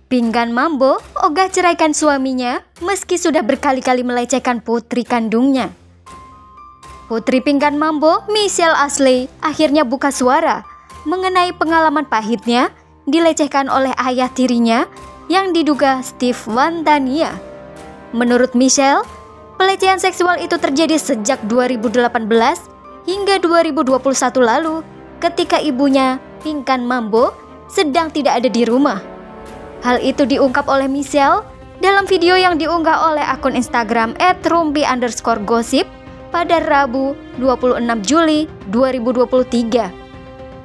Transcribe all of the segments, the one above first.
Pinkan Mambo ogah ceraikan suaminya meski sudah berkali-kali melecehkan putri kandungnya. Putri Pinkan Mambo, Michelle Ashley, akhirnya buka suara mengenai pengalaman pahitnya dilecehkan oleh ayah tirinya yang diduga Steve Wantania. Menurut Michelle, pelecehan seksual itu terjadi sejak 2018 hingga 2021 lalu ketika ibunya, Pinkan Mambo, sedang tidak ada di rumah. Hal itu diungkap oleh Michelle dalam video yang diunggah oleh akun Instagram @rumpi_gossip pada Rabu 26 Juli 2023.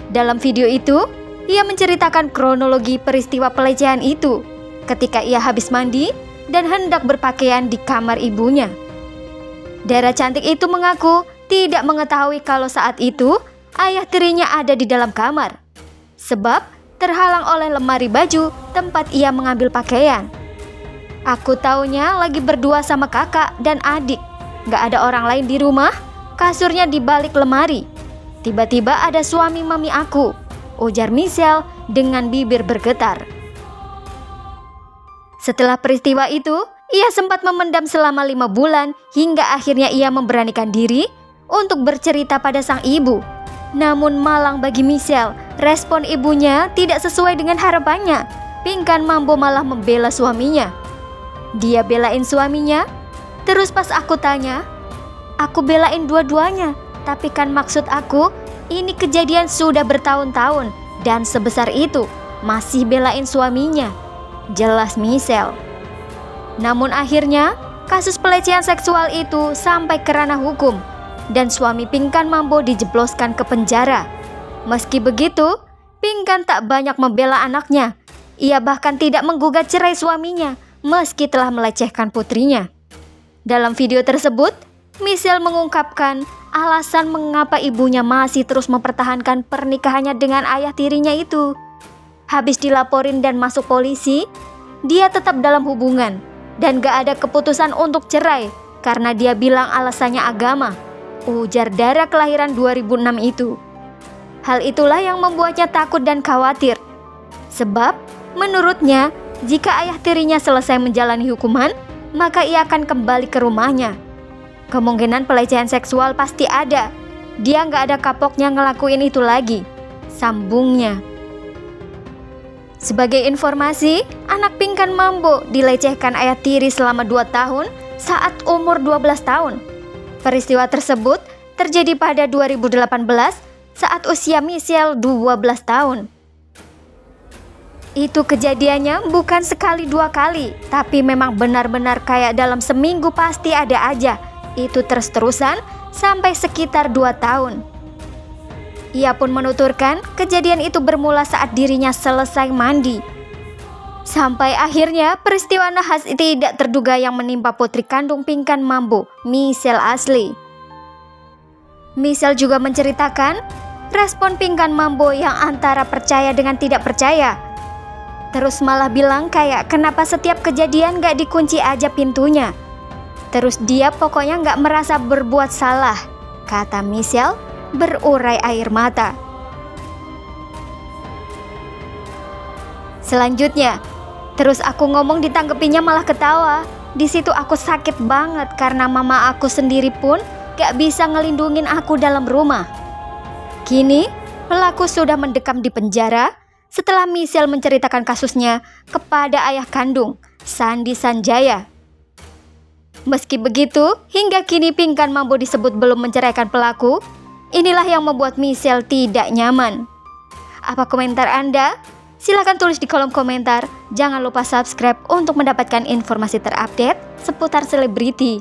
Dalam video itu, ia menceritakan kronologi peristiwa pelecehan itu ketika ia habis mandi dan hendak berpakaian di kamar ibunya. Dara cantik itu mengaku tidak mengetahui kalau saat itu ayah tirinya ada di dalam kamar, sebab terhalang oleh lemari baju tempat ia mengambil pakaian. Aku taunya lagi berdua sama kakak dan adik. Gak ada orang lain di rumah, kasurnya di balik lemari. Tiba-tiba ada suami mami aku, ujar Michelle dengan bibir bergetar. Setelah peristiwa itu, ia sempat memendam selama 5 bulan hingga akhirnya ia memberanikan diri untuk bercerita pada sang ibu. Namun malang bagi Michelle, respon ibunya tidak sesuai dengan harapannya. Pinkan Mambo malah membela suaminya. Dia belain suaminya. Terus pas aku tanya, aku belain dua-duanya. Tapi kan maksud aku, ini kejadian sudah bertahun-tahun dan sebesar itu masih belain suaminya, jelas Michelle. Namun akhirnya, kasus pelecehan seksual itu sampai ke ranah hukum dan suami Pinkan Mambo dijebloskan ke penjara. Meski begitu, Pinkan tak banyak membela anaknya. Ia bahkan tidak menggugat cerai suaminya meski telah melecehkan putrinya. Dalam video tersebut, Michelle mengungkapkan alasan mengapa ibunya masih terus mempertahankan pernikahannya dengan ayah tirinya itu. Habis dilaporin dan masuk polisi, dia tetap dalam hubungan dan gak ada keputusan untuk cerai karena dia bilang alasannya agama, ujar Dara kelahiran 2006 itu. Hal itulah yang membuatnya takut dan khawatir. Sebab, menurutnya, jika ayah tirinya selesai menjalani hukuman, maka ia akan kembali ke rumahnya. Kemungkinan pelecehan seksual pasti ada. Dia nggak ada kapoknya ngelakuin itu lagi, sambungnya. Sebagai informasi, anak Pinkan Mambo dilecehkan ayah tiri selama 2 tahun saat umur 12 tahun. Peristiwa tersebut terjadi pada 2018 saat usia Michelle 12 tahun. Itu kejadiannya bukan sekali 2 kali, tapi memang benar-benar kayak dalam seminggu pasti ada aja. Itu terus-terusan sampai sekitar 2 tahun. Ia pun menuturkan kejadian itu bermula saat dirinya selesai mandi. Sampai akhirnya peristiwa nahas tidak terduga yang menimpa putri kandung Pinkan Mambo, Michelle Ashley. Michelle juga menceritakan respon Pinkan Mambo yang antara percaya dengan tidak percaya. Terus malah bilang kayak kenapa setiap kejadian gak dikunci aja pintunya. Terus dia pokoknya gak merasa berbuat salah, kata Michelle berurai air mata. Selanjutnya, terus aku ngomong ditanggepinya malah ketawa. Di situ aku sakit banget karena mama aku sendiri pun gak bisa ngelindungin aku dalam rumah. Kini, pelaku sudah mendekam di penjara setelah Michelle menceritakan kasusnya kepada ayah kandung, Sandi Sanjaya. Meski begitu, hingga kini Pinkan Mambo disebut belum menceraikan pelaku. Inilah yang membuat Michelle tidak nyaman. Apa komentar Anda? Silahkan tulis di kolom komentar. Jangan lupa subscribe untuk mendapatkan informasi terupdate seputar selebriti.